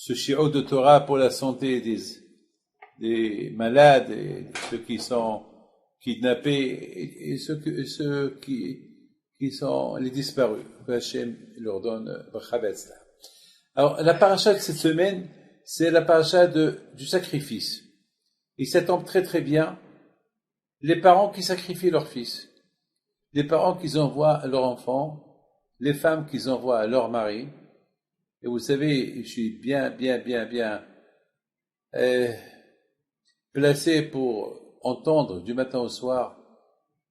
ce shiur de Torah pour la santé des malades, et ceux qui sont kidnappés, et ceux qui sont les disparus. Que Hachem leur donne bracha betzla. Alors, la paracha de cette semaine, c'est la paracha du sacrifice. Et ça tombe très très bien. Les parents qui sacrifient leur fils, les parents qui envoient à leur enfant, les femmes qui envoient à leur mari. Et vous savez, je suis bien placé pour entendre du matin au soir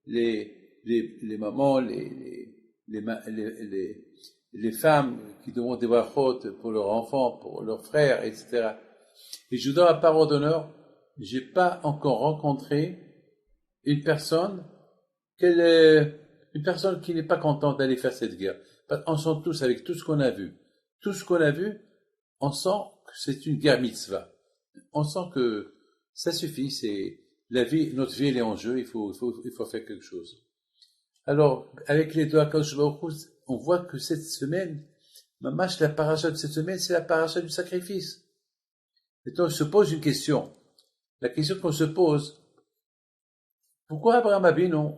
les mamans, les femmes qui demandent des brachot pour leurs enfants, pour leurs frères, etc. Et je vous donne la parole d'honneur, j'ai pas encore rencontré une personne qui n'est pas contente d'aller faire cette guerre. On sent tous, avec tout ce qu'on a vu, on sent que c'est une guerre mitzvah. On sent que ça suffit, c'est la vie, notre vie elle est en jeu, il faut faire quelque chose. Alors, avec les deux Akadosh Baruch Hu, on voit que cette semaine, mamash, la paracha de cette semaine, c'est la paracha du sacrifice. Et donc, on se pose une question. La question qu'on se pose, pourquoi Abraham Abinu,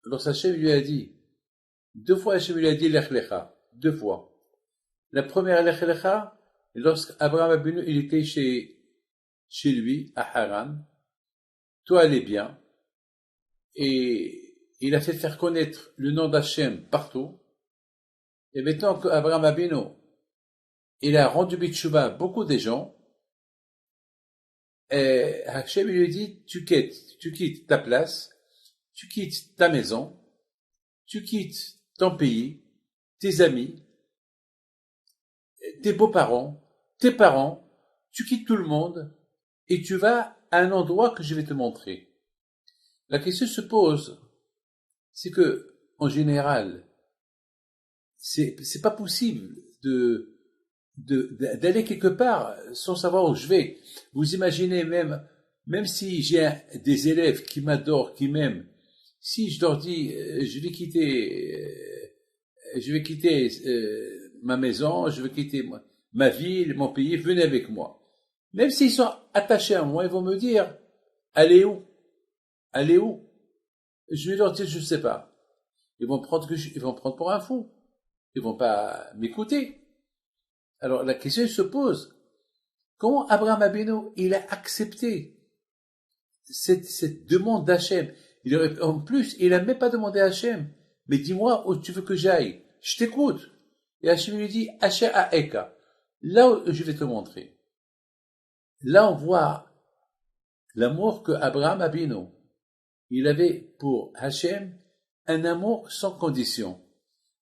lorsque Hachem lui a dit, 2 fois Hachem lui a dit Lech Lecha, 2 fois. La première Lech Lecha, lorsqu'Abraham Abinu, il était chez lui, à Haran, tout allait bien, et il a fait faire connaître le nom d'Hachem partout, et maintenant qu'Abraham Abinu, il a rendu Bitchouba beaucoup de gens, et Hachem lui dit, tu quittes ta place, tu quittes ta maison, tu quittes ton pays, tes amis, tes beaux-parents, tes parents, tu quittes tout le monde, et tu vas à un endroit que je vais te montrer. La question se pose, c'est que, en général, c'est pas possible d'aller quelque part sans savoir où je vais. Vous imaginez même si j'ai des élèves qui m'adorent, qui m'aiment, si je leur dis, je vais quitter ma maison, je vais quitter ma ville, mon pays, venez avec moi. Même s'ils sont attachés à moi, ils vont me dire, allez où? Allez où? Je vais leur dire, je ne sais pas. Ils vont prendre pour un fou. Ils vont pas m'écouter. Alors la question se pose, comment Abraham Abinu, il a accepté cette demande d'Hachem? En plus, il n'a même pas demandé à Hachem, mais dis-moi où tu veux que j'aille. Je t'écoute. Et Hachem lui dit, Asher Aeka, là où je vais te montrer. Là, on voit l'amour que Abraham Abinu, il avait pour Hachem, un amour sans condition.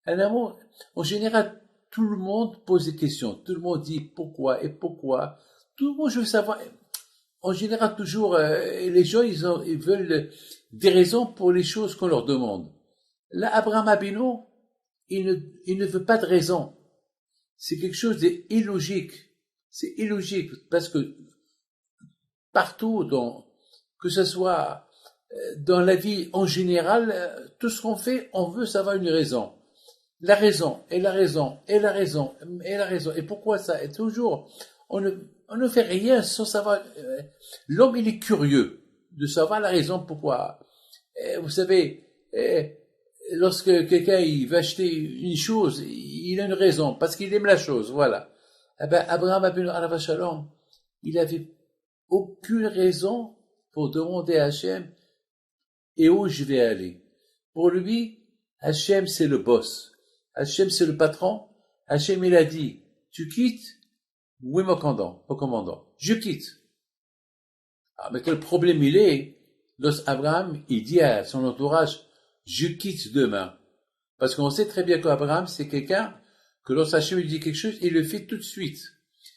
Un amour, en général, tout le monde pose des questions. Tout le monde dit pourquoi et pourquoi. Tout le monde veut savoir. En général, toujours, les gens, ils veulent des raisons pour les choses qu'on leur demande. Là, Abraham Abinu, il ne veut pas de raison. C'est quelque chose d'illogique. C'est illogique parce que partout, que ce soit dans la vie en général, tout ce qu'on fait, on veut savoir une raison. La raison, et la raison, et la raison, et la raison. Et pourquoi ça? Et toujours, on ne fait rien sans savoir. L'homme, il est curieux de savoir la raison pourquoi. Vous savez, lorsque quelqu'un il veut acheter une chose, il a une raison, parce qu'il aime la chose, voilà. Eh ben, Abraham Abinu alav shalom, il avait aucune raison pour demander à Hachem et où je vais aller. Pour lui, Hachem c'est le boss. Hachem c'est le patron. Hachem il a dit, tu quittes? Oui, mon commandant. Je quitte. Ah, mais quel problème il est, lorsqu'Abraham, il dit à son entourage, je quitte demain. Parce qu'on sait très bien qu'Abraham, c'est quelqu'un que lorsque Hachem lui dit quelque chose, il le fait tout de suite.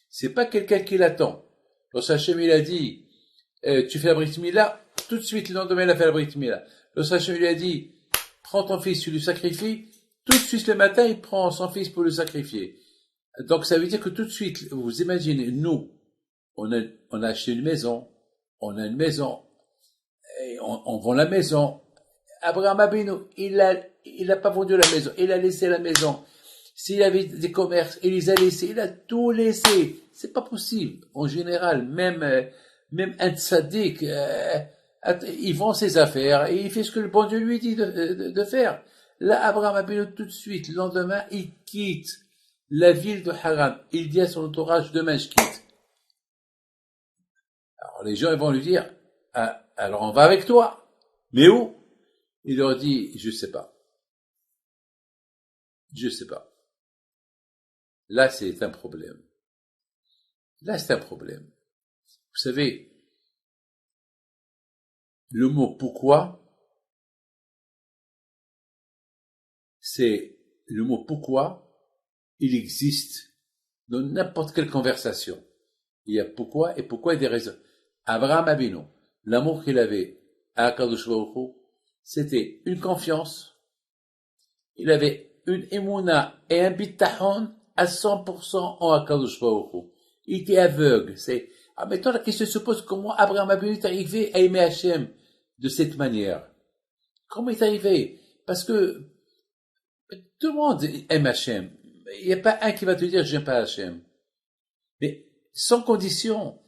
C'est pas quelqu'un qui l'attend. Lorsque Hachem il a dit, tu fais la Brit Mila, tout de suite, le lendemain, il a fait la Brit Mila. Lorsque Hachem lui a dit, prends ton fils, tu le sacrifies, tout de suite le matin, il prend son fils pour le sacrifier. Donc ça veut dire que tout de suite, vous imaginez, nous, on a acheté une maison, et on vend la maison. Abraham Abinu, il a pas vendu la maison, il a laissé la maison. S'il avait des commerces, il les a laissés, il a tout laissé. C'est pas possible. En général, même un tzaddik, il vend ses affaires et il fait ce que le bon Dieu lui dit de faire. Là, Abraham Abinu, tout de suite, le lendemain, il quitte la ville de Haran. Il dit à son entourage, demain je quitte. Alors les gens ils vont lui dire, ah, alors on va avec toi. Mais où? Il leur dit, je sais pas. Je sais pas. Là, c'est un problème. Là, c'est un problème. Vous savez, le mot pourquoi, c'est le mot pourquoi, il existe dans n'importe quelle conversation. Il y a pourquoi et pourquoi il y a des raisons. Abraham Abinu, l'amour qu'il avait à Akadosh Baruch Hu, c'était une confiance. Il avait une émouna et un bitachon à 100% en Akadosh Baruch Hu. Il était aveugle. Maintenant la question se pose, comment Abraham Abinu est arrivé à aimer Hachem de cette manière? Comment il est arrivé? Parce que tout le monde aime Hachem. Il n'y a pas un qui va te dire j'aime pas Hachem. Mais sans condition,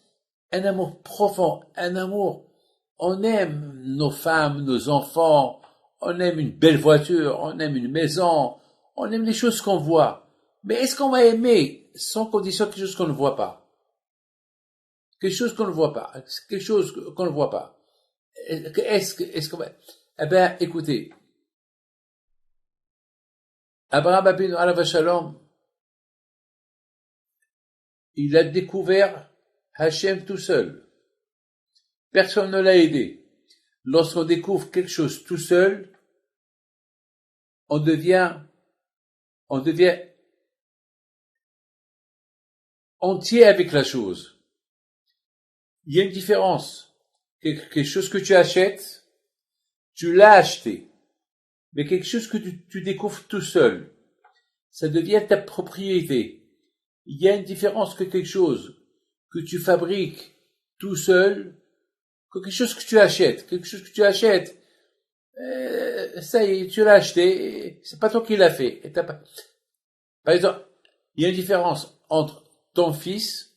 un amour profond, un amour. On aime nos femmes, nos enfants, on aime une belle voiture, on aime une maison, on aime les choses qu'on voit. Mais est-ce qu'on va aimer sans condition quelque chose qu'on ne voit pas? Quelque chose qu'on ne voit pas. Quelque chose qu'on ne voit pas. Est-ce qu'on va... Eh bien, écoutez. Abraham Abinu alav shalom, il a découvert Hachem tout seul. Personne ne l'a aidé. Lorsqu'on découvre quelque chose tout seul, on devient entier avec la chose. Il y a une différence. Quelque chose que tu achètes, tu l'as acheté. Mais quelque chose que tu découvres tout seul, ça devient ta propriété. Il y a une différence que quelque chose que tu fabriques tout seul, que quelque chose que tu achètes. Quelque chose que tu achètes, ça y est, tu l'as acheté, c'est pas toi qui l'as fait. Par exemple, il y a une différence entre ton fils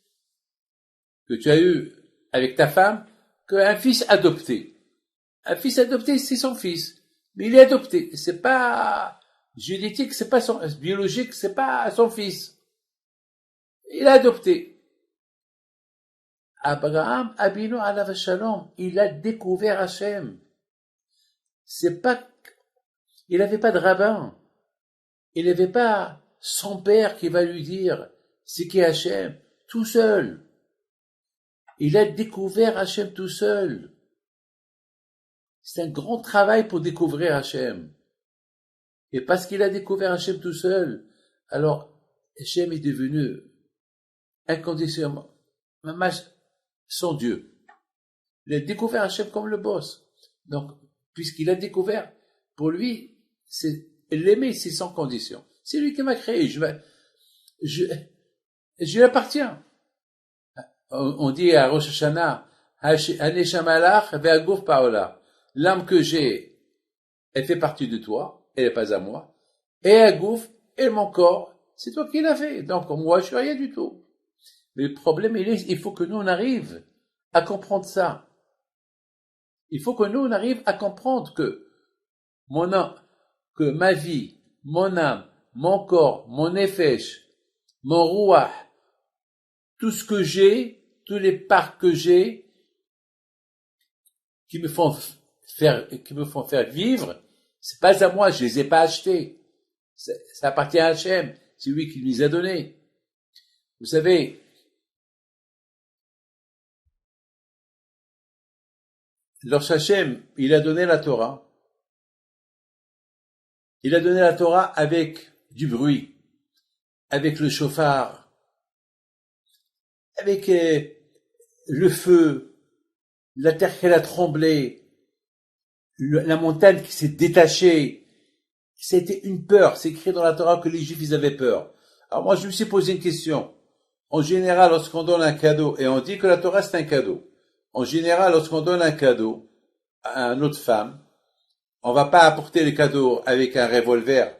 que tu as eu avec ta femme qu'un fils adopté. Un fils adopté, c'est son fils. Mais il est adopté. C'est pas génétique, c'est pas son, biologique, c'est pas son fils. Il est adopté. Abraham Abinu alav shalom, il a découvert Hachem. C'est pas, il n'avait pas de rabbin. Il n'avait pas son père qui va lui dire c'est qui Hachem, tout seul. Il a découvert Hachem tout seul. C'est un grand travail pour découvrir Hachem. Et parce qu'il a découvert Hachem tout seul, alors Hachem est devenu inconditionnellement son Dieu. Il a découvert Hachem comme le boss. Donc, puisqu'il a découvert, pour lui, c'est l'aimer, c'est sans condition. C'est lui qui m'a créé. Je lui appartiens. On dit à Rosh Hashanah, Haneshamalach ve'aguf paola. L'âme que j'ai, elle fait partie de toi, elle n'est pas à moi. Et Agouf, et mon corps, c'est toi qui l'as fait. Donc, moi, je suis rien du tout. Mais le problème, il faut que nous, on arrive à comprendre ça. Il faut que nous, on arrive à comprendre que que ma vie, mon âme, mon corps, mon nefesh, mon rouah, tout ce que j'ai, tous les parts que j'ai, qui me font faire vivre, c'est pas à moi, je les ai pas achetés. Ça appartient à Hachem, c'est lui qui les a donnés. Vous savez, lorsque Hachem, il a donné la Torah, il a donné la Torah avec du bruit, avec le chauffard, avec le feu, la terre qui a tremblé, la montagne qui s'est détachée. C'était une peur. C'est écrit dans la Torah que les Juifs, ils avaient peur. Alors moi, je me suis posé une question. En général, lorsqu'on donne un cadeau, et on dit que la Torah, c'est un cadeau. En général, lorsqu'on donne un cadeau à une autre femme, on va pas apporter le cadeau avec un revolver.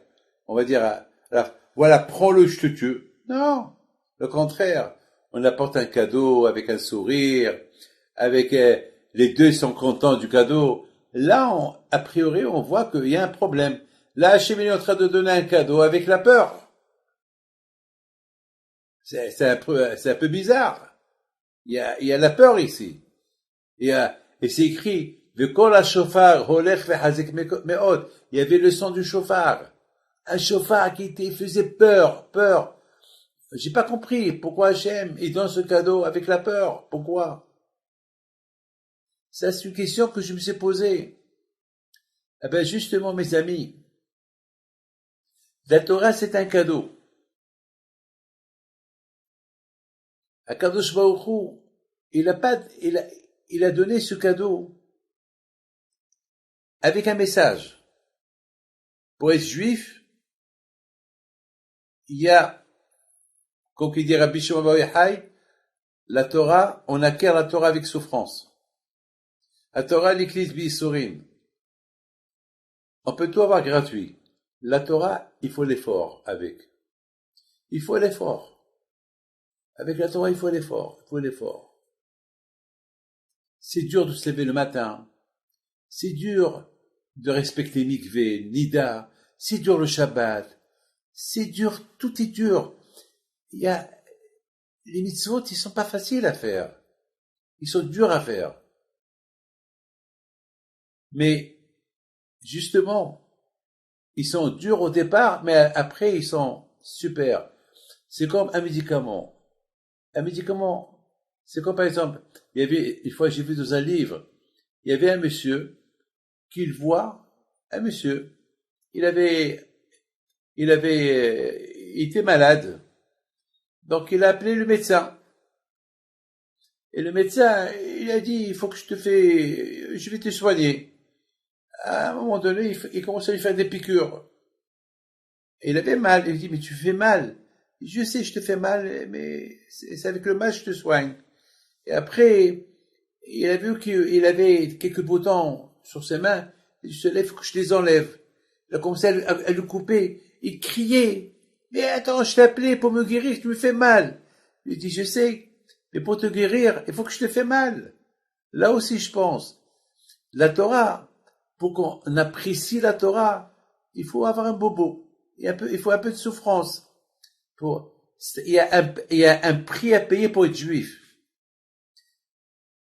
On va dire, alors, Voilà, prends-le, je te tue. Non, le contraire. On apporte un cadeau avec un sourire, avec les deux sont contents du cadeau. Là, a priori, on voit qu'il y a un problème. Là, Hachem est en train de donner un cadeau avec la peur. C'est un peu bizarre. Il y a la peur ici. Et c'est écrit, Vekol ha-shofar holech vechazik meod. Il y avait le son du chauffard. Un chauffard faisait peur. J'ai pas compris pourquoi Hachem il donne ce cadeau avec la peur. Pourquoi? Ça, c'est une question que je me suis posée. Eh ben, justement, mes amis, la Torah, c'est un cadeau. Akadosh Baruch Hu, il a donné ce cadeau avec un message. Pour être juif, il y a, comme il dit Rabbi Shimon bar Yochai, la Torah, on acquiert la Torah avec souffrance. La Torah, l'église B'Yisurim. On peut tout avoir gratuit. La Torah, il faut l'effort avec. Il faut l'effort. Avec la Torah, il faut l'effort. C'est dur de se lever le matin. C'est dur de respecter mikvé, nida. C'est dur le Shabbat. C'est dur, tout est dur. Les mitzvot, ils sont pas faciles à faire. Ils sont durs à faire. Mais, justement, ils sont durs au départ, mais après, ils sont super. C'est comme un médicament. Un médicament, c'est comme par exemple, il y avait, une fois j'ai vu dans un livre, il y avait un monsieur, il était malade. Donc il a appelé le médecin. Et le médecin, il a dit, il faut que je vais te soigner. À un moment donné, il commençait à lui faire des piqûres. Et il avait mal. Il dit, mais tu fais mal. Je sais, je te fais mal, mais c'est avec le mal que je te soigne. Et après, il a vu qu'il avait quelques boutons sur ses mains. Il se lève, il faut que je les enlève. Il a commencé à le couper. Il criait. Mais attends, je t'ai appelé pour me guérir, tu me fais mal. Il dit, je sais, mais pour te guérir, il faut que je te fais mal. Là aussi, je pense. La Torah, pour qu'on apprécie la Torah, il faut avoir un bobo. Il faut un peu de souffrance. Il y a un prix à payer pour être juif.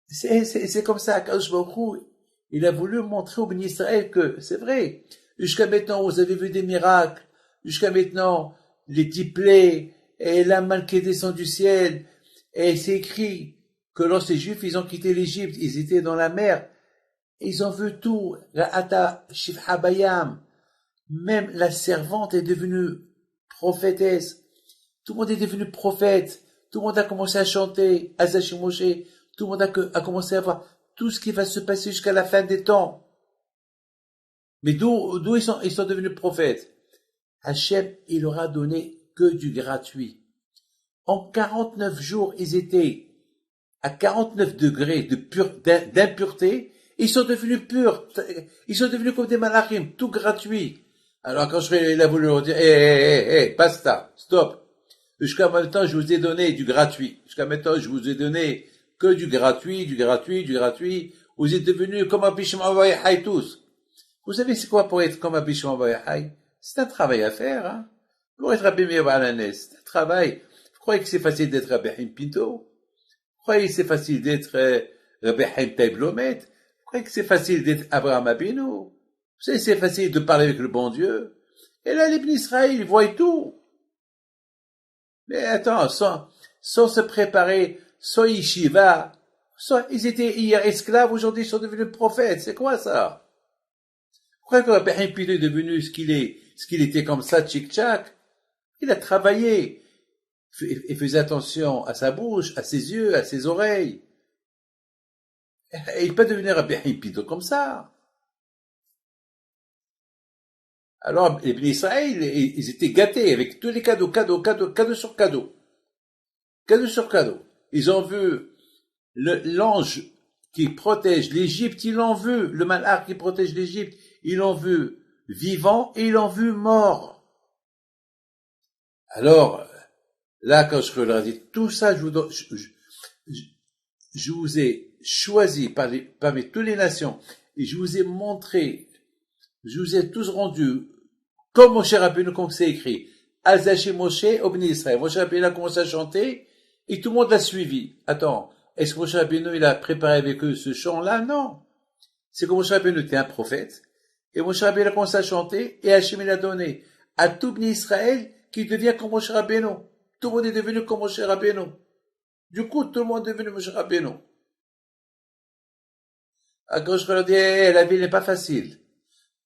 C'est comme ça. Akadosh Baruch Hu, il a voulu montrer au béni Israël que c'est vrai. Jusqu'à maintenant, vous avez vu des miracles. Jusqu'à maintenant, les plaies et la manne qui descend du ciel. Et c'est écrit que lorsque les Juifs, ils ont quitté l'Égypte, ils étaient dans la mer. Ils ont vu tout. Ra'ata Shifha Bayam. Même la servante est devenue prophétesse. Tout le monde est devenu prophète. Tout le monde a commencé à chanter. Azachim Moshe. Tout le monde a commencé à voir tout ce qui va se passer jusqu'à la fin des temps. Mais d'où ils sont devenus prophètes? Hachem, il leur a donné que du gratuit. En 49 jours, ils étaient à 49 degrés d'impureté. Ils sont devenus purs. Ils sont devenus comme des malachim, tout gratuit. Alors quand il a voulu leur dire, basta, stop. Jusqu'à maintenant, je vous ai donné du gratuit. Jusqu'à maintenant, je vous ai donné que du gratuit. Vous êtes devenus comme Rabbi Shimon bar Yochai tous. Vous savez c'est quoi pour être comme Rabbi Shimon bar Yochai? C'est un travail à faire, hein. Pour être Rabbi Meir bar Hananes, c'est un travail. Vous croyez que c'est facile d'être Rabbi Chaim Pinto? Vous croyez que c'est facile d'être Rabbi Chaim Taib Lomet? Vous croyez que c'est facile d'être Abraham Abinu? Vous savez c'est facile de parler avec le bon Dieu? Et là, les Bnei Israël, ils voient tout. Mais attends, sans se préparer, sans yeshiva, ils étaient hier esclaves, aujourd'hui ils sont devenus prophètes. C'est quoi ça? Pourquoi que Rabbi Chaim Pinto est devenu ce qu'il était comme ça, tchic-tchac? Il a travaillé. Il faisait attention à sa bouche, à ses yeux, à ses oreilles. Et il peut devenir Rabbi Chaim Pinto comme ça. Alors, les Bnei Israël, ils étaient gâtés avec tous les cadeaux sur cadeaux. Cadeau sur cadeau. Ils ont vu l'ange qui protège l'Égypte, ils l'ont vu. Le malach qui protège l'Égypte, ils l'ont vu vivant et ils l'ont vu mort. Alors, là, quand je leur ai dit, tout ça, je vous ai choisi parmi toutes les nations, et je vous ai montré, je vous ai tous rendus, comme Moshe Rabbeinu, comme c'est écrit, Azaché Moshe, Obni Israël. Moshe Rabbeinu a commencé à chanter, et tout le monde l'a suivi. Attends, est-ce que Moshe Rabbeinu, il a préparé avec eux ce chant-là? Non. C'est que Moshe Rabbeinu était un prophète, et Moshe Rabbeinu a commencé à chanter, et Hachem il a donné à tout Bni Israël qui devient comme Moshe Rabbeinu. Tout le monde est devenu comme Moshe Rabbeinu. Du coup, tout le monde est devenu Moshe Rabbeinu. À gauche, je leur dis, la vie n'est pas facile.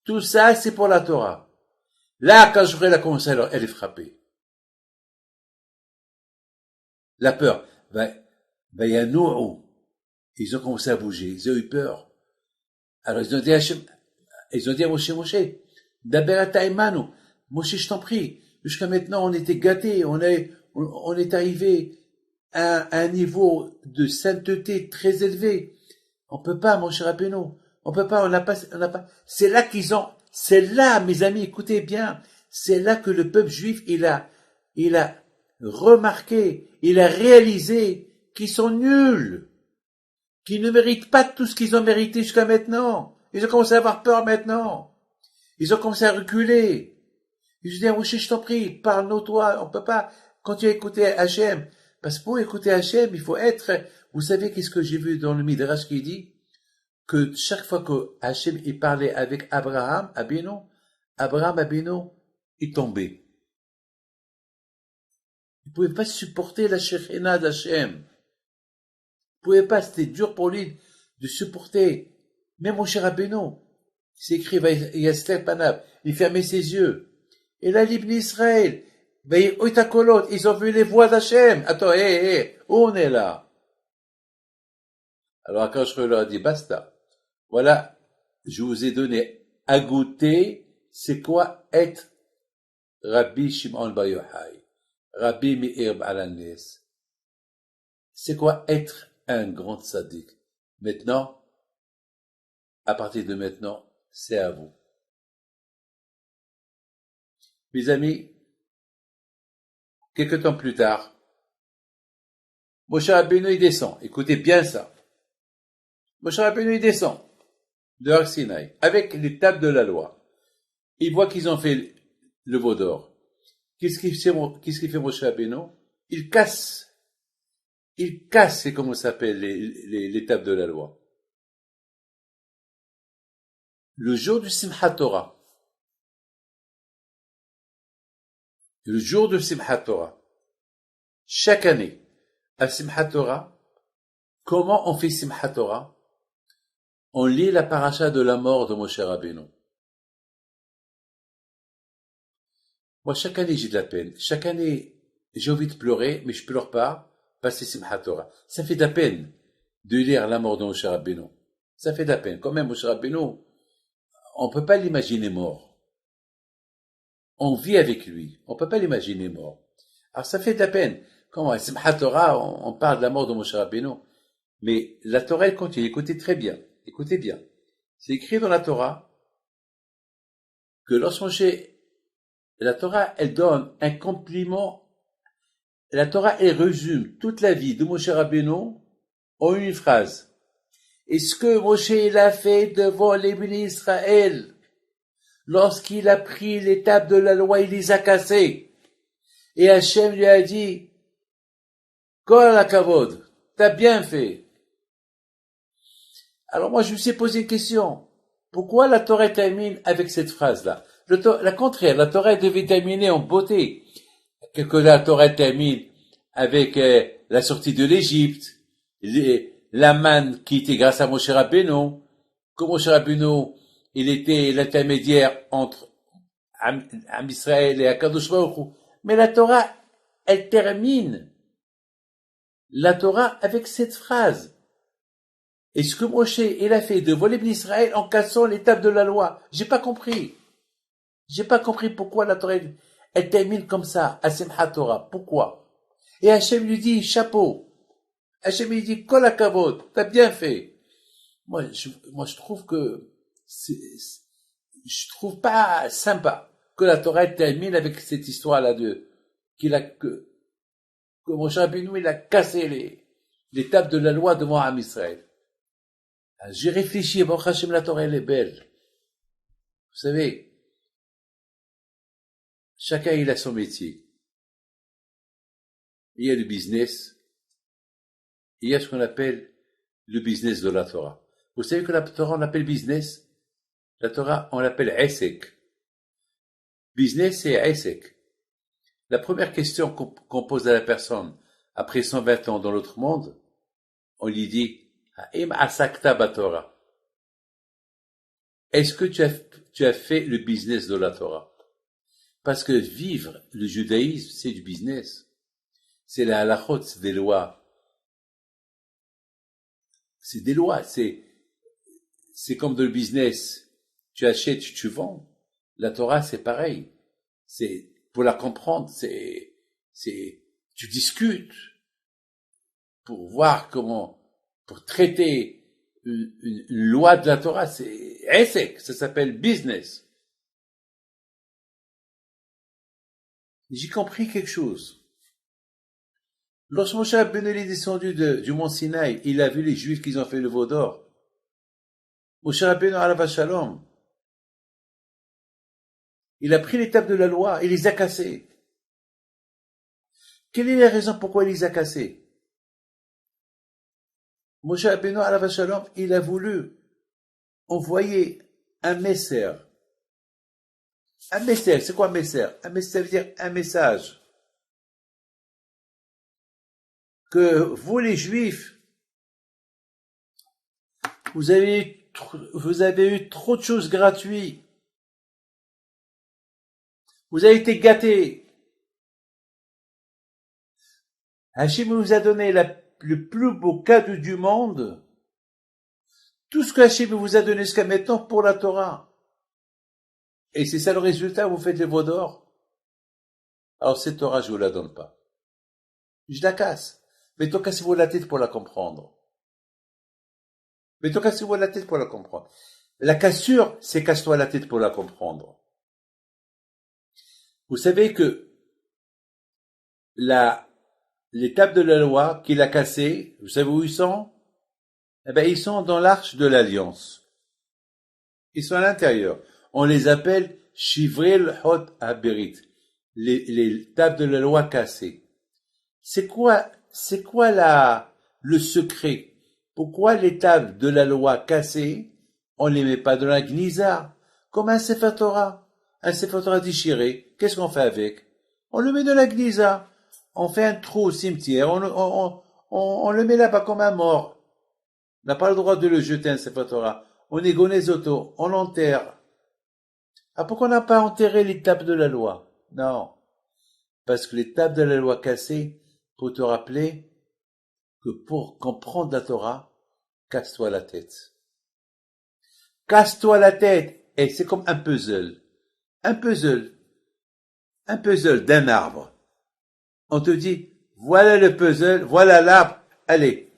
Tout ça, c'est pour la Torah. Là, quand je ferai la commencé, alors, elle est frappée. La peur. Il y a nous, ils ont commencé à bouger, ils ont eu peur. Alors, ils ont dit à Moshe, Daber Ataimanu, Moshe, je t'en prie. Jusqu'à maintenant, on était gâtés, on est arrivé à un niveau de sainteté très élevé. On peut pas, mon cher Rabbeinu. On peut pas, on n'a pas. C'est là, mes amis, écoutez bien. C'est là que le peuple juif, il a remarqué, il a réalisé qu'ils sont nuls, qu'ils ne méritent pas tout ce qu'ils ont mérité jusqu'à maintenant. Ils ont commencé à avoir peur maintenant. Ils ont commencé à reculer. Ils se disent, Moshe, je t'en prie, parle-nous toi. On peut pas continuer à écouter Hachem. Parce que pour écouter Hachem, il faut être. Vous savez qu'est-ce que j'ai vu dans le Midrash qui dit? Que chaque fois que Hachem il parlait avec Abraham Abinu, il tombait. Il pouvait pas supporter la Shekhinah d'Hachem. Il pouvait pas, c'était dur pour lui de supporter. Même mon cher Abinu, c'est écrit, il fermait ses yeux. Et là, l'Ibn Israël, ils ont vu les voix d'Hachem. Attends, où on est là? Alors, quand je leur ai dit, basta. Voilà, je vous ai donné à goûter, c'est quoi être Rabbi Shimon Bar Yochai, Rabbi Meir Baal HaNes. C'est quoi être un grand tzaddik? Maintenant, à partir de maintenant, c'est à vous. Mes amis, quelque temps plus tard, Moshe Rabbeinu il descend. Écoutez bien ça. Moshe Rabbeinu il descend de Har Sinaï avec les tables de la loi. Il voit qu'ils ont fait le veau d'or. Qu'est-ce qu'il fait Moshe Rabbeinu? Il casse, c'est comment ça s'appelle les tables de la loi. Le jour du Simchat Torah. Le jour de Simchat Torah. Chaque année, à Simchat Torah, comment on fait Simchat Torah? On lit la paracha de la mort de Moshe Rabbeinu. Moi, chaque année, j'ai de la peine. Chaque année, j'ai envie de pleurer, mais je pleure pas, parce que c'est Simchat Torah. Ça fait de la peine de lire la mort de Moshe Rabbeinu. Ça fait de la peine. Quand même, Moshe Rabbeinu, on peut pas l'imaginer mort. On vit avec lui. On peut pas l'imaginer mort. Alors, ça fait de la peine. Comment, à Simchat Torah, on parle de la mort de Moshe Rabbeinu. Mais la Torah, elle continue. Écoutez très bien. Écoutez bien. C'est écrit dans la Torah que lorsque la Torah, elle donne un compliment. La Torah, elle résume toute la vie de Moshe Rabbeinu en une phrase. Et ce que Moshe il a fait devant les bénis d'Israël, lorsqu'il a pris les tables de la loi, il les a cassées. Et Hachem lui a dit, Kol hakavod, t'as bien fait. Alors moi, je me suis posé une question. Pourquoi la Torah termine avec cette phrase-là? La contraire, la Torah devait terminer en beauté. Que la Torah termine avec la sortie de l'Égypte, la manne qui était grâce à Moshe Rabbeinu, que Moshe Rabbeinu, il était l'intermédiaire entre Am Israël et Akadosh Baruch Hu. Mais la Torah, elle termine la Torah avec cette phrase. Et ce que Moshe, il a fait de voler l'Israël en cassant les tables de la loi, j'ai pas compris. J'ai pas compris pourquoi la Torah, elle termine comme ça, à Simchat Torah. Pourquoi? Et Hachem lui dit, chapeau. Hachem lui dit, Kol hakavod, t'as bien fait. Moi, je trouve que je trouve pas sympa que la Torah termine avec cette histoire-là que Moshe Rabbeinu, il a cassé les tables de la loi devant Am Israël. J'ai réfléchi, Baruch Hashem, la Torah, elle est belle. Vous savez, chacun, il a son métier. Il y a le business, il y a ce qu'on appelle le business de la Torah. Vous savez que la Torah, on l'appelle business? La Torah, on l'appelle Esek. Business, c'est Esek. La première question qu'on pose à la personne, après 120 ans dans l'autre monde, on lui dit, Ha'im asakta batorah. Est-ce que tu as fait le business de la Torah? Parce que vivre le judaïsme, c'est du business. C'est la halachot, c'est des lois. C'est des lois, c'est comme dans le business. Tu achètes, tu vends. La Torah, c'est pareil. C'est, pour la comprendre, tu discutes pour voir pour traiter une loi de la Torah, c'est Esek, ça s'appelle business. J'ai compris quelque chose. Lorsque Moshe Rabbeinu est descendu du mont Sinaï, il a vu les Juifs qui ont fait le veau d'or. Moshe Rabbeinu alav shalom, il a pris les tables de la loi et les a cassées. Quelle est la raison pourquoi il les a cassées? Moshe Rabbeinu alav shalom, il a voulu envoyer un messer. Un messer, c'est quoi un messer? Un messer veut dire un message. Que vous les Juifs, vous avez eu trop de choses gratuites. Vous avez été gâtés. Hachem nous a donné le plus beau cadeau du monde. Tout ce que Hachem vous a donné jusqu'à maintenant pour la Torah. Et c'est ça le résultat, vous faites les veaux d'or. Alors cette Torah, je vous la donne pas. Je la casse. Mais toi, cassez-vous la tête pour la comprendre. La cassure, c'est casse-toi la tête pour la comprendre. Vous savez que les tables de la loi qu'il a cassées, vous savez où ils sont? Eh ben, ils sont dans l'arche de l'alliance. Ils sont à l'intérieur. On les appelle Shivril Hot Haberit. Les tables de la loi cassées. C'est quoi le secret? Pourquoi les tables de la loi cassées, on les met pas dans la Gnisa? Comme un Sefer Torah. Un Sefer Torah déchiré. Qu'est-ce qu'on fait avec? On le met dans la Gnisa. On fait un trou au cimetière. On le met là-bas comme un mort. On n'a pas le droit de le jeter, un Sefer Torah. On égone les autos. On l'enterre. Ah, pourquoi on n'a pas enterré les tables de la loi? Non. Parce que les tables de la loi cassées, pour te rappeler que pour comprendre la Torah, casse-toi la tête. Casse-toi la tête. Et c'est comme un puzzle. Un puzzle d'un arbre. On te dit, voilà le puzzle, voilà l'arbre, allez,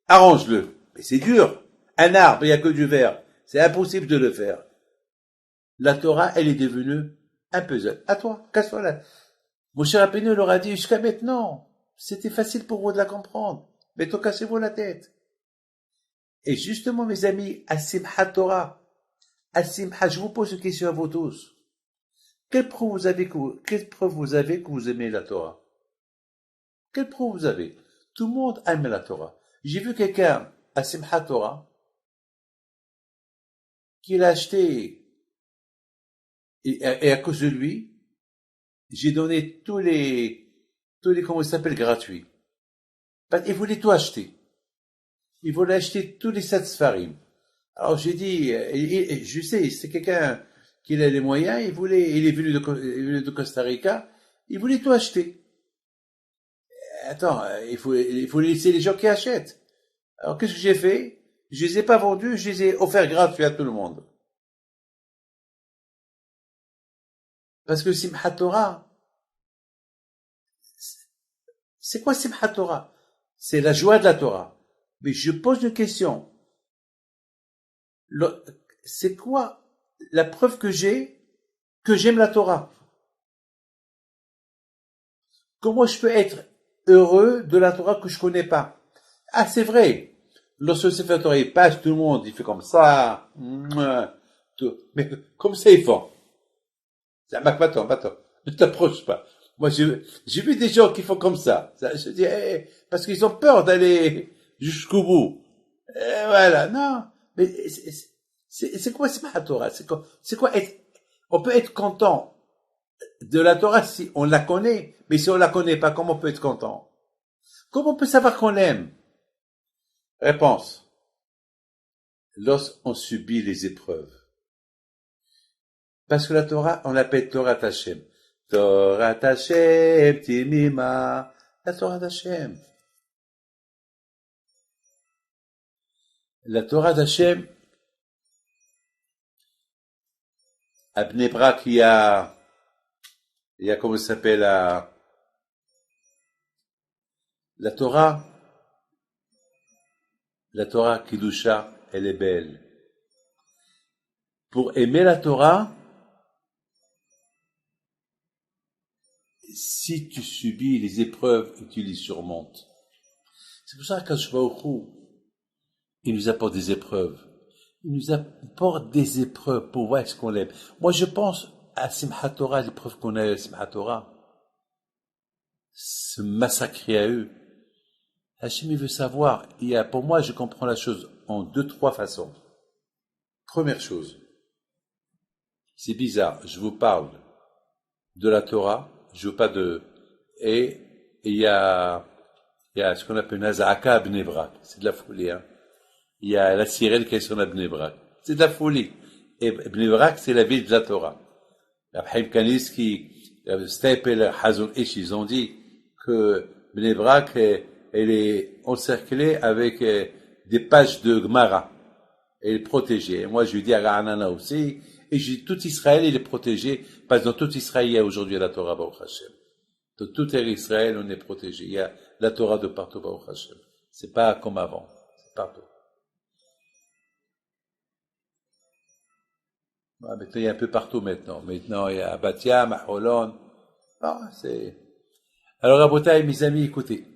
arrange-le. Mais c'est dur. Un arbre, il n'y a que du verre. C'est impossible de le faire. La Torah, elle est devenue un puzzle. À toi, casse-toi la tête. Moshe Rabbeinu leur a dit, jusqu'à maintenant, c'était facile pour vous de la comprendre. Mais toi, cassez-vous la tête. Et justement, mes amis, à Simchat Torah, je vous pose une question à vous tous. Quelle preuve vous avez que vous aimez la Torah? Quelle preuve vous avez? Tout le monde aime la Torah. J'ai vu quelqu'un à Simchat Torah qui l'a acheté et à cause de lui, j'ai donné tous les comment ça s'appelle, gratuits. Il voulait tout acheter. Il voulait acheter tous les Satsfarim. Alors j'ai dit, je sais, c'est quelqu'un qui a les moyens, il est venu de Costa Rica, il voulait tout acheter. Attends, il faut laisser les gens qui achètent. Alors qu'est-ce que j'ai fait? Je les ai pas vendus, je les ai offerts gratuits à tout le monde. Parce que Simchat Torah, c'est quoi Simchat Torah? C'est la joie de la Torah. Mais je pose une question. C'est quoi la preuve que j'aime la Torah? Comment je peux être heureux de la Torah que je connais pas? Ah, c'est vrai. Lorsque le Sefer Torah il passe, tout le monde, il fait comme ça. Tout. Mais comme ça, ils font. Attends, ne t'approche pas. Moi, j'ai vu des gens qui font comme ça. Je dis, parce qu'ils ont peur d'aller jusqu'au bout. Voilà, non. Mais c'est quoi Simchat Torah? C'est quoi être, on peut être content de la Torah si on la connaît, mais si on la connaît pas, comment on peut être content? Comment on peut savoir qu'on l'aime? Réponse. Lorsqu'on subit les épreuves. Parce que la Torah, on l'appelle Torah Hashem. Torah Hashem, Timima. La Torah d'Hashem. La Torah d'Hashem, à Bnei Brak, il y a comment ça s'appelle, la Torah Kidusha, elle est belle. Pour aimer la Torah, si tu subis les épreuves et tu les surmontes. C'est pour ça qu'Akadosh Baruch Hu, il nous apporte des épreuves. Il nous apporte des épreuves pour voir ce qu'on l'aime. Moi, je pense à Simchat Torah, l'épreuve qu'on a eu à Simchat Torah. Se massacrer à eux. Hachem, il veut savoir. Pour moi, je comprends la chose en 2-3 façons. Première chose. C'est bizarre. Je vous parle de la Torah. Je veux pas de, et il y a ce qu'on appelle Nazaka à Bnei Brak. C'est de la folie, hein. Il y a la sirène qui est sur la Bnei Brak. C'est de la folie. Et Bnei Brak, c'est la ville de la Torah. Abraham Kanievski, Stepel, Hazon Ish, ils ont dit que Bnei Brak, elle est encerclée avec des pages de Gemara. Elle est protégée. Et moi, je lui dis à Ra'anana aussi, et je dis, tout Israël, il est protégé, parce que dans tout Israël, il y a aujourd'hui la Torah Baruch Hashem. Dans tout Israël, on est protégé. Il y a la Torah de partout Baruch Hashem. C'est pas comme avant. C'est partout. Maintenant, il y a un peu partout maintenant. Maintenant, il y a Bat-Yam, à Holon. Alors, Rabotai, mes amis, écoutez.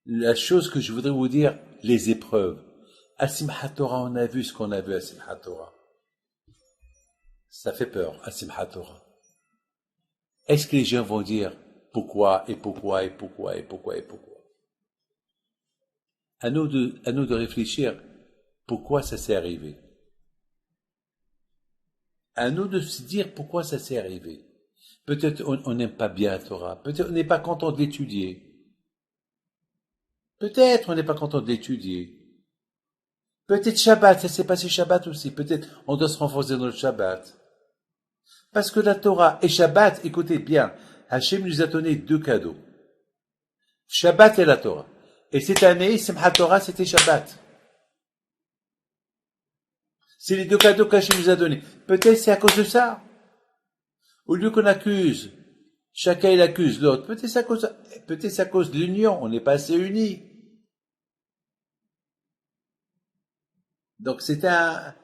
La chose que je voudrais vous dire, les épreuves. À Simchat Torah, on a vu ce qu'on a vu à Simchat Torah. Ça fait peur, à Simchat Torah. Est-ce que les gens vont dire pourquoi, et pourquoi, et pourquoi, et pourquoi, et pourquoi? À nous de réfléchir pourquoi ça s'est arrivé. À nous de se dire pourquoi ça s'est arrivé. Peut-être on n'aime pas bien la Torah. Peut-être on n'est pas content de l'étudier. Peut-être on n'est pas content de l'étudier. Peut-être Shabbat, ça s'est passé Shabbat aussi. Peut-être on doit se renforcer dans le Shabbat. Parce que la Torah et Shabbat, écoutez bien, Hachem nous a donné 2 cadeaux. Shabbat et la Torah. Et cette année, Simchat Torah, c'était Shabbat. C'est les 2 cadeaux qu'Hachem nous a donnés. Peut-être c'est à cause de ça. Au lieu qu'on accuse, chacun il accuse l'autre. Peut-être c'est à cause de l'union. On n'est pas assez unis. Donc c'est un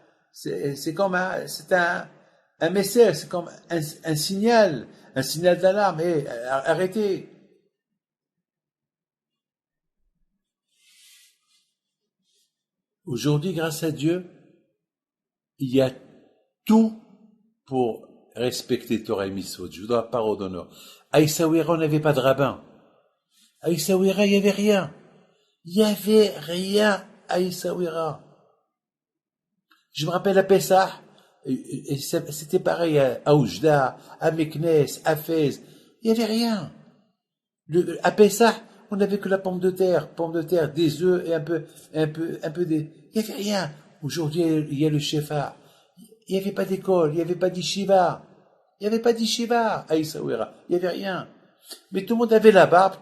message, c'est comme un signal d'alarme. Arrêtez. Aujourd'hui, grâce à Dieu, il y a tout pour respecter Torah et Mitzvot. Je vous donne la parole d'honneur. À Essaouira, on n'avait pas de rabbin. À Essaouira, il n'y avait rien. Il n'y avait rien à Essaouira. Je me rappelle à Pessah, et c'était pareil à Oujda, à Meknes, à Fès. Il n'y avait rien. À Pessah, on n'avait que la pomme de terre, des œufs et un peu des... Il n'y avait rien. Aujourd'hui, il y a le Shefa. Il n'y avait pas d'école, il n'y avait pas d'Yeshiva. Il n'y avait pas d'Yeshiva à Essaouira. Il n'y avait rien. Mais tout le monde avait la barbe,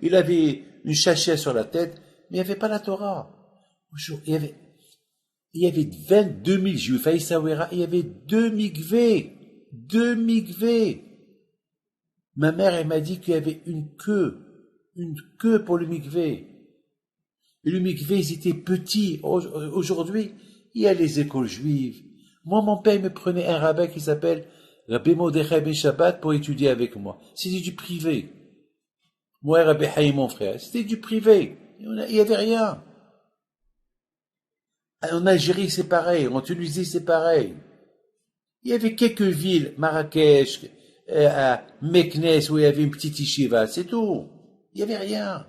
il avait une chachette sur la tête, mais il n'y avait pas la Torah. Il y avait 22 000 juifs à Essaouira, il y avait 2 mikvés. Ma mère, elle m'a dit qu'il y avait une queue pour le mikvé. Et le mikvé, ils étaient petits. Aujourd'hui, il y a les écoles juives. Moi, mon père me prenait un rabbin qui s'appelle Rabbi Mordechai Ben Shabbat pour étudier avec moi. C'était du privé. Moi, Rabbi Haïm, mon frère, c'était du privé. Il n'y avait rien. En Algérie, c'est pareil. En Tunisie, c'est pareil. Il y avait quelques villes, Marrakech, Meknès, où il y avait une petite yeshiva, c'est tout. Il n'y avait rien.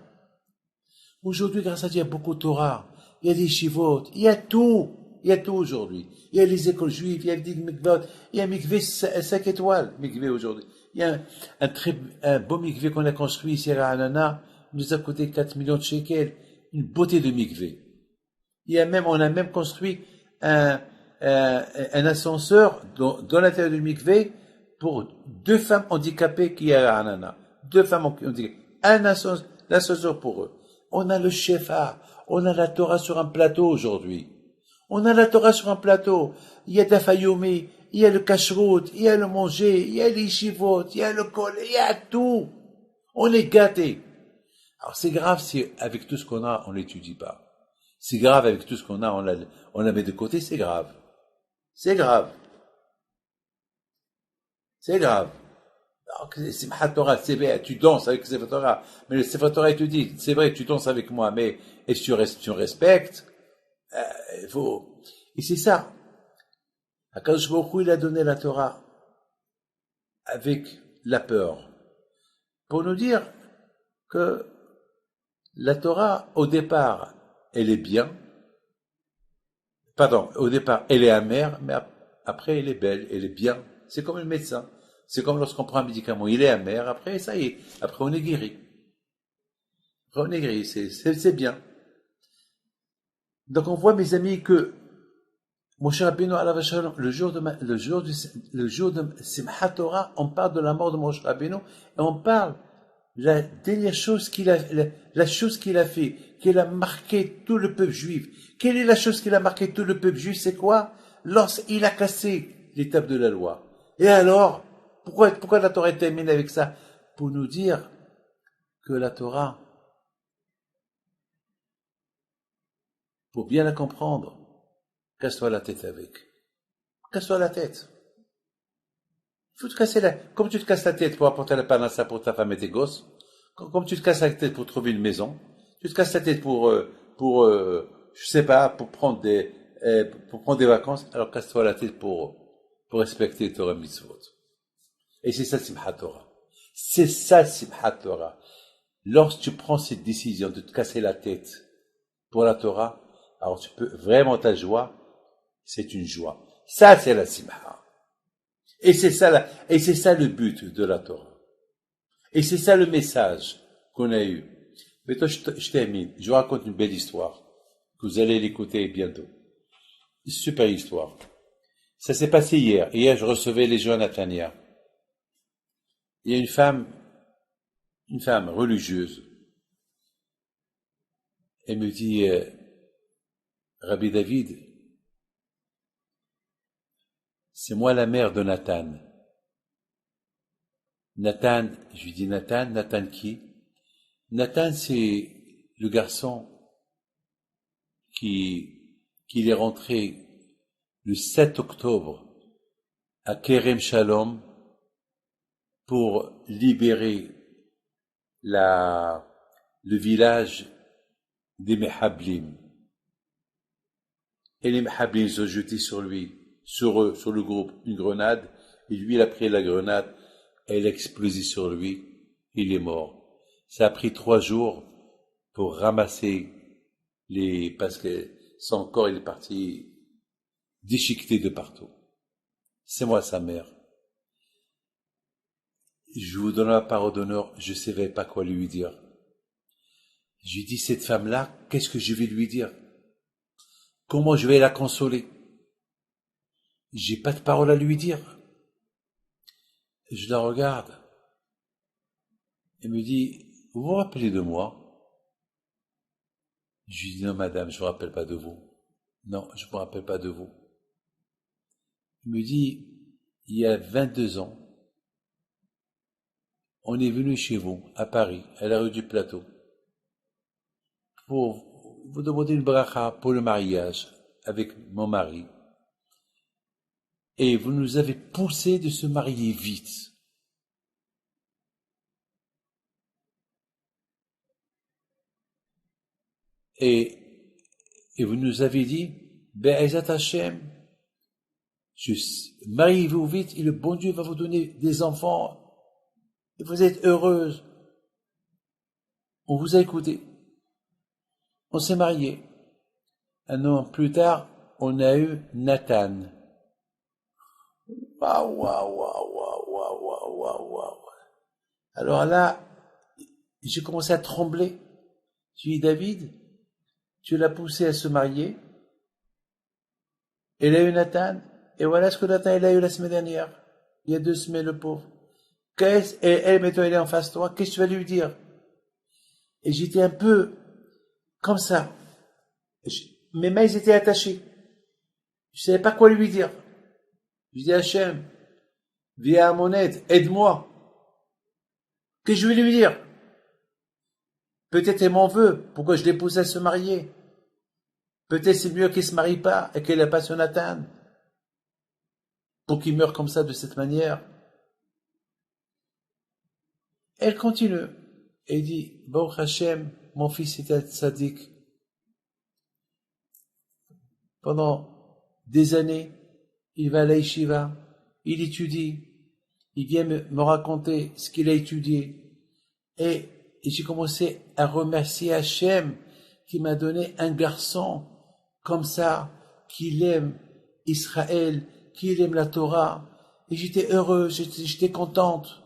Aujourd'hui, grâce à Dieu, il y a beaucoup de Torah. Il y a des yeshivot. Il y a tout. Il y a tout aujourd'hui. Il y a les écoles juives, il y a des mikvot. Il y a un mikvé 5 étoiles, mikvé aujourd'hui. Il y a un beau mikvé qu'on a construit ici à Anana. Il nous a coûté 4 millions de shekels. Une beauté de mikvé. On a même construit un ascenseur dans l'intérieur du mikvé pour 2 femmes handicapées qui y a à Anana. 2 femmes handicapées. L'ascenseur pour eux. On a le Shefa. On a la Torah sur un plateau aujourd'hui. On a la Torah sur un plateau. Il y a Dafayomi, il y a le Kashrut, il y a le manger, il y a les Shivot, il y a le Kol, il y a tout. On est gâtés. Alors c'est grave si avec tout ce qu'on a, on l'étudie pas. C'est grave avec tout ce qu'on a, on la met de côté, c'est grave. C'est grave. C'est grave. Alors, Simchat Torah, c'est vrai, tu danses avec Sefer Torah. Mais le Sefer Torah, il te dit, c'est vrai, tu danses avec moi, mais est-ce que tu respectes? Il faut... Et c'est ça. Akadosh Baruch Hu, il a donné la Torah avec la peur. Pour nous dire que la Torah, au départ, elle est bien. Pardon, au départ, elle est amère, mais après, elle est belle, elle est bien. C'est comme le médecin. C'est comme lorsqu'on prend un médicament, il est amer, après, ça y est, après on est guéri. Après on est guéri, c'est bien. Donc on voit, mes amis, que Moshe Rabbeinu alav shalom, le jour de Simchat Torah, on parle de la mort de Moshe Rabbeinu, et on parle de la dernière chose la chose qu'il a fait, qu'il a marqué tout le peuple juif. Quelle est la chose qu'il a marqué tout le peuple juif, c'est quoi? Lorsqu'il a cassé l'étape de la loi. Et alors, pourquoi la Torah est terminée avec ça? Pour nous dire que la Torah, pour bien la comprendre, casse-toi la tête avec. Casse-toi la tête. Il faut te casser comme tu te casses la tête pour apporter la panassa pour ta femme et tes gosses, comme tu te casses la tête pour trouver une maison, tu te casses la tête pour je sais pas, pour prendre des vacances, alors casse-toi la tête pour respecter Torah mitzvot. Et c'est ça Simchat Torah. C'est ça Simchat Torah. Lorsque tu prends cette décision de te casser la tête pour la Torah, alors tu peux vraiment ta joie, c'est une joie. Ça c'est la Simcha. Et c'est ça le but de la Torah. Et c'est ça le message qu'on a eu. Mais toi, je termine. Je vous raconte une belle histoire que vous allez l'écouter bientôt. Une super histoire. Ça s'est passé hier. Hier, je recevais les gens à Natania. Il y a une femme religieuse. Elle me dit, Rabbi David, c'est moi la mère de Nathan. Nathan, je lui dis Nathan qui? Nathan, c'est le garçon qui est rentré le 7 octobre à Kerem Shalom pour libérer le village des Mehablim. Et les Mehablim ont jeté sur le groupe, une grenade, et lui, il a pris la grenade, elle a explosé sur lui, il est mort. Ça a pris 3 jours pour ramasser parce que son corps, il est parti déchiqueté de partout. C'est moi sa mère. Je vous donne la parole d'honneur, je ne savais pas quoi lui dire. Je lui dis, cette femme-là, qu'est-ce que je vais lui dire? Comment je vais la consoler? J'ai pas de parole à lui dire. Je la regarde. Elle me dit, vous vous rappelez de moi? Je lui dis, non madame, je ne me rappelle pas de vous. Non, je ne me rappelle pas de vous. Elle me dit, il y a 22 ans, on est venu chez vous, à Paris, à la rue du Plateau, pour vous demander une bracha pour le mariage avec mon mari. Et vous nous avez poussé de se marier vite. et vous nous avez dit, Be'ezat Hashem, mariez-vous vite et le bon Dieu va vous donner des enfants et vous êtes heureuse. On vous a écouté. On s'est mariés. Un an plus tard, on a eu Nathan. Waouh, waouh, waouh, waouh, waouh, waouh, waouh. Alors là, j'ai commencé à trembler. J'ai dit, David, tu l'as poussé à se marier. Elle a eu Nathan. Et voilà ce que Nathan il a eu la semaine dernière. Il y a 2 semaines, le pauvre. Et elle, maintenant, elle est en face de toi. Qu'est-ce que tu vas lui dire? Et j'étais un peu comme ça. Mes mains étaient attachées. Je savais pas quoi lui dire. Je dis, Hachem, viens à mon aide, aide-moi. Qu'est-ce que je vais lui dire? Peut-être elle m'en veut. Pourquoi je l'ai poussé à se marier? Peut-être c'est mieux qu'elle se marie pas et qu'elle n'a pas son Nathan. Pour qu'il meure comme ça, de cette manière. Elle continue. Et dit, bon Hachem, mon fils était sadique. Pendant des années, il va à la yeshiva, il étudie, il vient me raconter ce qu'il a étudié. Et j'ai commencé à remercier Hachem qui m'a donné un garçon comme ça, qui aime Israël, qui aime la Torah. Et j'étais heureux, j'étais contente.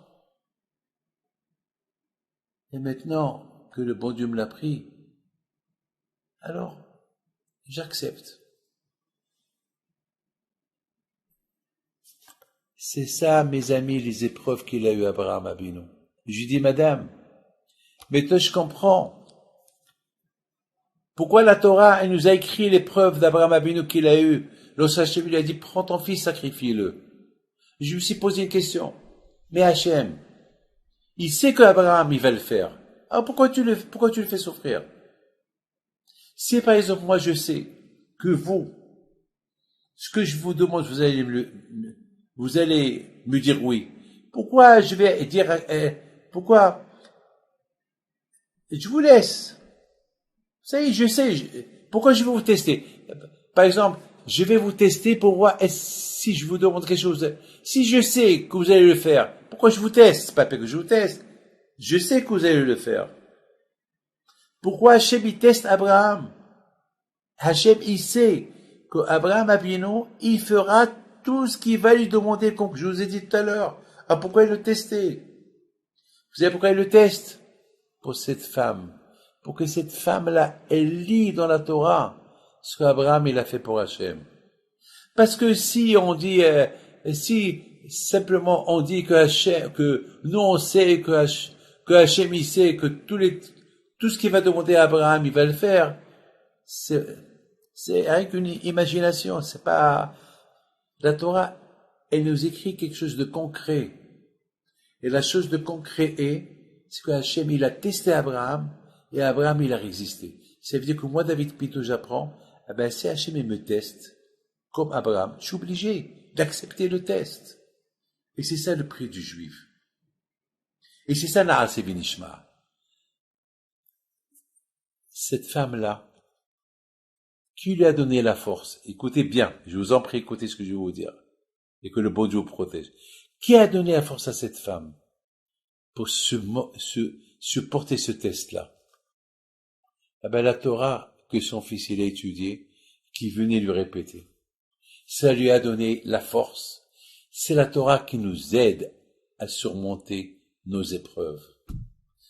Et maintenant que le bon Dieu me l'a pris, alors j'accepte. C'est ça, mes amis, les épreuves qu'il a eues Abraham Abinu. Je lui dis, madame, mais toi je comprends. Pourquoi la Torah, elle nous a écrit l'épreuve d'Abraham Abinu qu'il a eue? Lorsqu'Hachem lui a dit, prends ton fils, sacrifie-le. Je me suis posé une question. Mais Hachem, il sait qu'Abraham, il va le faire. Alors pourquoi tu le fais souffrir? Si par exemple, moi je sais que vous, ce que je vous demande, vous allez me dire oui. Pourquoi je vais dire, pourquoi je vous laisse? Ça y est, je sais. Pourquoi je vais vous tester? Par exemple, je vais vous tester pour voir si je vous demande quelque chose. Si je sais que vous allez le faire, pourquoi je vous teste? C'est pas que je vous teste. Je sais que vous allez le faire. Pourquoi Hachem il teste Abraham? Hachem il sait qu'Abraham Abinu, il fera tout ce qu'il va lui demander, comme je vous ai dit tout à l'heure. Ah, pourquoi il le testait? Vous savez pourquoi il le teste? Pour cette femme. Pour que cette femme-là, elle lit dans la Torah ce qu'Abraham il a fait pour Hachem. Parce que si on dit, si simplement on dit que Hachem, que nous on sait que Hachem il sait que tout ce qu'il va demander à Abraham il va le faire, c'est avec une imagination, c'est pas, la Torah, elle nous écrit quelque chose de concret. Et la chose de concret c'est que Hachem il a testé Abraham, et Abraham, il a résisté. Ça veut dire que moi, David Pito, j'apprends, si Hachem il me teste, comme Abraham, je suis obligé d'accepter le test. Et c'est ça le prix du juif. Et c'est ça Na'aseh Vinishma. Cette femme-là, qui lui a donné la force? Écoutez bien, je vous en prie, écoutez ce que je vais vous dire. Et que le bon Dieu vous protège. Qui a donné la force à cette femme pour supporter ce test-là? La Torah que son fils il a étudié, qui venait lui répéter. Ça lui a donné la force. C'est la Torah qui nous aide à surmonter nos épreuves.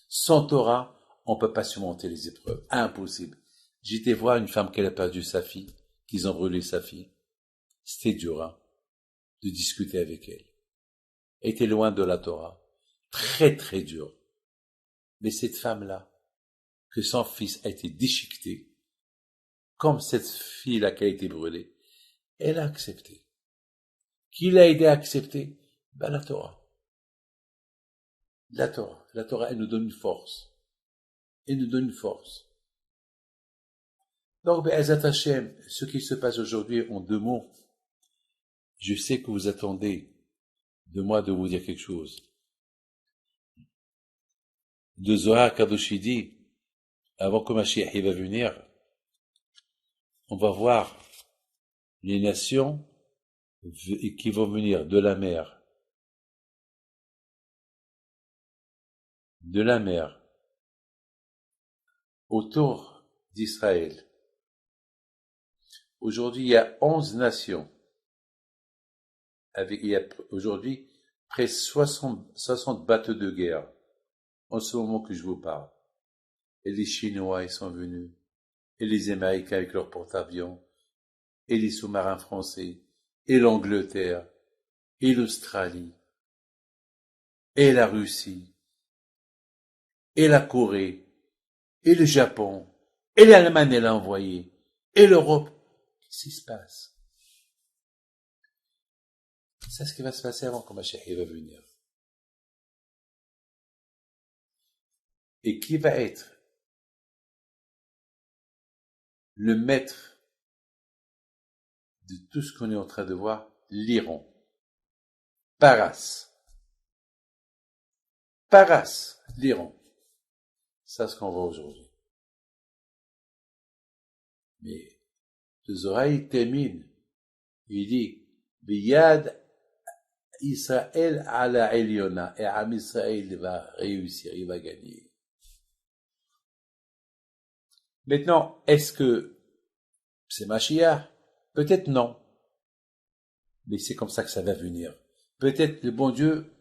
Sans Torah, on peut pas surmonter les épreuves. Impossible. J'étais voir une femme qui a perdu sa fille, qu'ils ont brûlé sa fille. C'était dur, hein, de discuter avec elle. Elle était loin de la Torah. Très, très dur. Mais cette femme-là, que son fils a été déchiqueté, comme cette fille-là qui a été brûlée, elle a accepté. Qui l'a aidé à accepter? La Torah. La Torah. La Torah, elle nous donne une force. Elle nous donne une force. Donc, Be'ezat Hashem, ce qui se passe aujourd'hui en 2 mots, je sais que vous attendez de moi de vous dire quelque chose. De Zohar Kadosh dit, avant que Mashiach va venir, on va voir les nations qui vont venir de la mer, autour d'Israël. Aujourd'hui, il y a 11 nations. Il y a aujourd'hui près de 60 bateaux de guerre en ce moment que je vous parle. Et les Chinois, ils sont venus. Et les Américains avec leurs porte-avions. Et les sous-marins français. Et l'Angleterre. Et l'Australie. Et la Russie. Et la Corée. Et le Japon. Et l'Allemagne, elle a envoyé. Et l'Europe. Qu'est-ce qui se passe? C'est ce qui va se passer avant que Mashiach va venir. Et qui va être le maître de tout ce qu'on est en train de voir? L'Iran. Paras, l'Iran. Ça, c'est ce qu'on voit aujourd'hui. Mais le Zohar termine. Il dit, Biyad Israël à la Eliona. Et Am Israël va réussir, il va gagner. Maintenant, est-ce que c'est Mashiach? Peut-être non. Mais c'est comme ça que ça va venir. Peut-être le bon Dieu,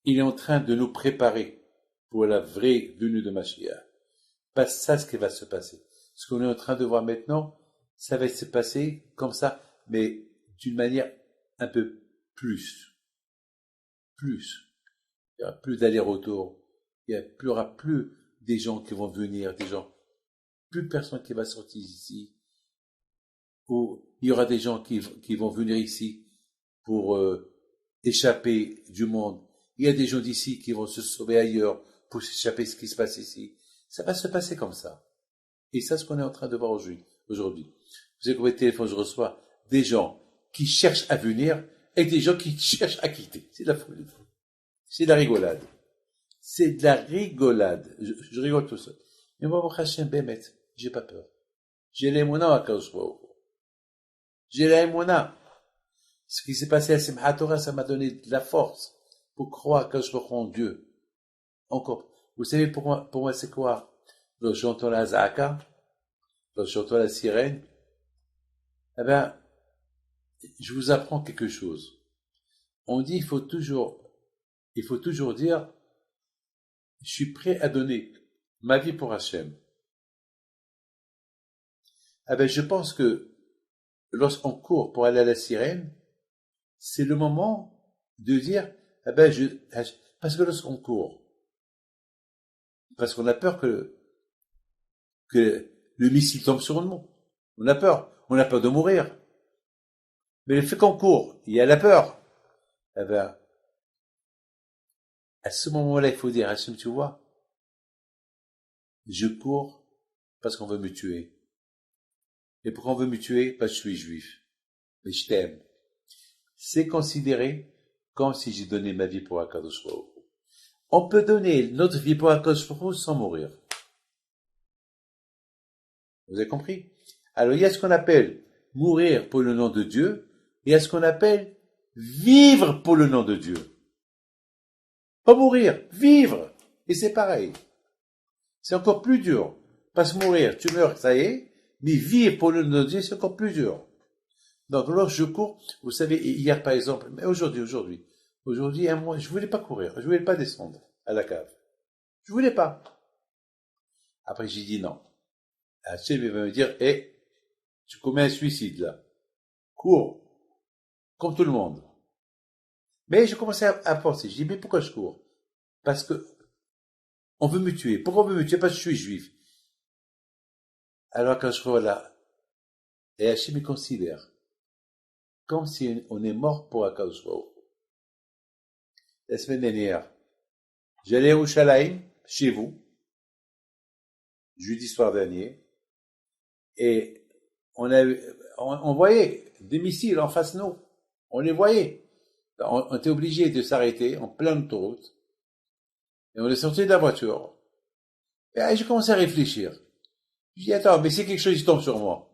il est en train de nous préparer pour la vraie venue de Mashiach. Pas ça ce qui va se passer. Ce qu'on est en train de voir maintenant, ça va se passer comme ça, mais d'une manière un peu plus. Il n'y aura plus d'aller-retour. Il n'y aura plus des gens qui vont venir, plus personne qui va sortir ici. Ou il y aura des gens qui vont venir ici pour échapper du monde. Il y a des gens d'ici qui vont se sauver ailleurs pour s'échapper de ce qui se passe ici. Ça va se passer comme ça. Et ça, c'est ce qu'on est en train de voir aujourd'hui. Vous savez combien de téléphones je reçois? Des gens qui cherchent à venir et des gens qui cherchent à quitter. C'est de la folie. C'est de la rigolade. C'est de la rigolade. Je rigole tout seul. Mais moi, Hachem Bémet, j'ai pas peur. J'ai l'émouna à Kadosh Baruch Hu. J'ai l'émouna. Ce qui s'est passé à Simchat Torah, ça m'a donné de la force pour croire que je reprends en Dieu. Encore. Vous savez, pour moi, c'est quoi? Lorsque j'entends la zaka, lorsque j'entends la sirène, eh ben, je vous apprends quelque chose. On dit, il faut toujours dire, je suis prêt à donner ma vie pour Hachem. Eh ben, je pense que lorsqu'on court pour aller à la sirène, c'est le moment de dire, eh ben, parce que lorsqu'on court, parce qu'on a peur que le missile tombe sur nous. On a peur de mourir. Mais le fait qu'on court, il y a la peur. Eh ben, à ce moment-là, il faut dire, Hachem, tu vois, je cours parce qu'on veut me tuer. Et pourquoi on veut me tuer? Parce que je suis juif. Mais je t'aime. C'est considéré comme si j'ai donné ma vie pour Akadosh Baruch Hu. On peut donner notre vie pour Akadosh Baruch Hu sans mourir. Vous avez compris? Alors, il y a ce qu'on appelle mourir pour le nom de Dieu, et il y a ce qu'on appelle vivre pour le nom de Dieu. Pas mourir, vivre. Et c'est pareil. C'est encore plus dur. Parce que mourir, tu meurs, ça y est, mais vivre pour le nom de Dieu, c'est encore plus dur. Donc, lorsque je cours, vous savez, hier par exemple, mais aujourd'hui, un mois, je voulais pas courir, je voulais pas descendre à la cave. Je voulais pas. Après, j'ai dit non. Hachem va me dire, tu commets un suicide là. Cours. Comme tout le monde. Mais je commençais à penser. Je dis, mais pourquoi je cours? Parce que on veut me tuer. Pourquoi on veut me tuer? Parce que je suis juif. Alors quand je vois là, et Hachem me considère comme si on est mort pour Akadosh Baruch Hu. La semaine dernière, j'allais au Shalaim, chez vous, jeudi soir dernier, et on voyait des missiles en face de nous. On les voyait. On était obligé de s'arrêter en pleine autoroute. Et on est sorti de la voiture. Et j'ai commencé à réfléchir. Je dis, attends, mais si quelque chose tombe sur moi,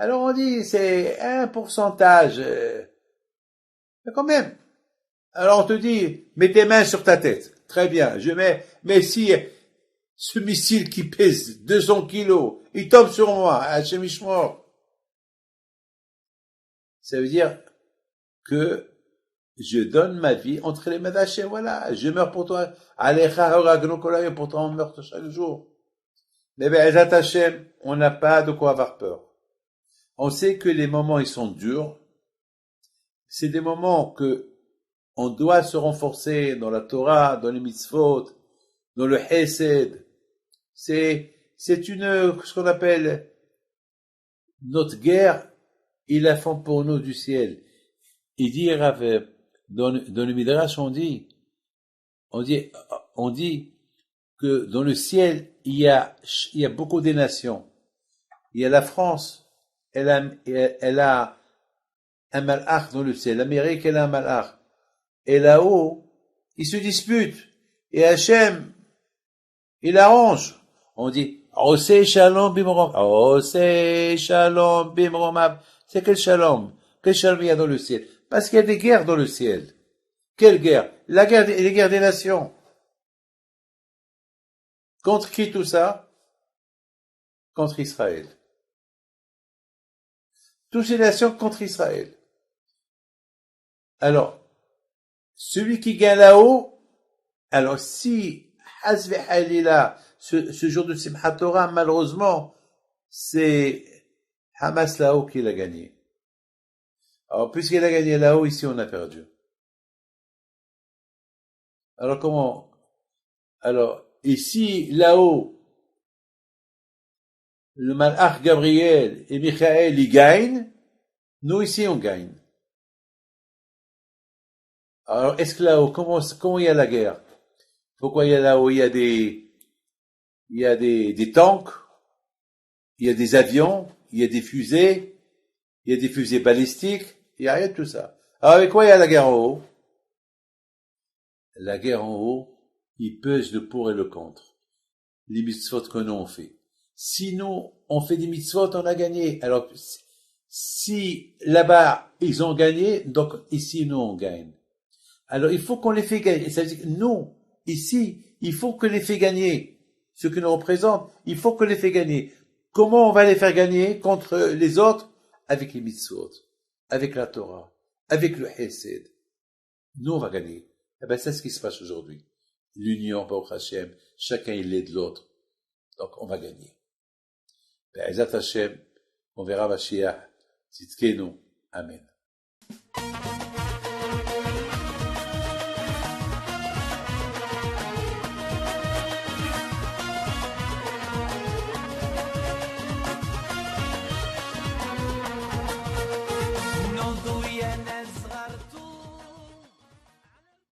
Alors on dit, c'est un pourcentage, mais quand même. Alors on te dit, mets tes mains sur ta tête. Très bien, je mets, mais si ce missile qui pèse 200 kilos, il tombe sur moi, à Chemichmor, ça veut dire que je donne ma vie entre les mains d'Hachem, voilà, je meurs pour toi. Alecha horagnu kol hayom, pour toi on meurt chaque jour. Mais Be'ezrat Hachem, on n'a pas de quoi avoir peur. On sait que les moments ils sont durs. C'est des moments que on doit se renforcer dans la Torah, dans les mitzvot, dans le Hesed. C'est une, ce qu'on appelle notre guerre, ils la font pour nous du ciel. Il dit, Rav, dans le Midrash, on dit que dans le ciel, il y a beaucoup de nations. Il y a la France, elle a un malach dans le ciel. L'Amérique, elle a un malach. Et là-haut, ils se disputent. Et Hachem, il arrange. On dit, Oseh Shalom Bimrom. Oseh Shalom Bimrom. C'est quel shalom? Quel shalom il y a dans le ciel? Parce qu'il y a des guerres dans le ciel. Quelle guerre? Les guerres des nations. Contre qui tout ça? Contre Israël. Toutes les nations contre Israël. Alors, celui qui gagne là-haut, alors si Hazve Halila, ce jour de Simchat Torah, malheureusement, c'est Hamas là-haut qui l'a gagné. Alors, puisqu'il a gagné là-haut, ici on a perdu. Alors comment? Alors, ici, là-haut, le malach Gabriel et Michael, ils gagnent. Nous, ici, on gagne. Alors, est-ce que là-haut, comment il y a la guerre? Pourquoi il y a là-haut? Il y a des tanks, il y a des avions, il y a des fusées, il y a des fusées balistiques, il y a rien de tout ça. Alors, avec quoi il y a la guerre en haut? La guerre en haut, il pèse le pour et le contre. Les mitzvot que nous on fait. Si nous, on fait des mitzvot, on a gagné. Alors, si là-bas, ils ont gagné, donc ici, nous, on gagne. Alors, il faut qu'on les fait gagner. Ça veut dire que nous, ici, il faut que les fait gagner. Ceux qui nous représentent, il faut que les fait gagner. Comment on va les faire gagner contre les autres? Avec les mitzvot, avec la Torah, avec le Hesed. Nous, on va gagner. Eh ben, c'est ce qui se passe aujourd'hui. L'union, Baruch Hashem, chacun il aide l'autre. Donc, on va gagner. Be'ezrat Hashem, on verra Mashiach. Tzidkenu. Amen.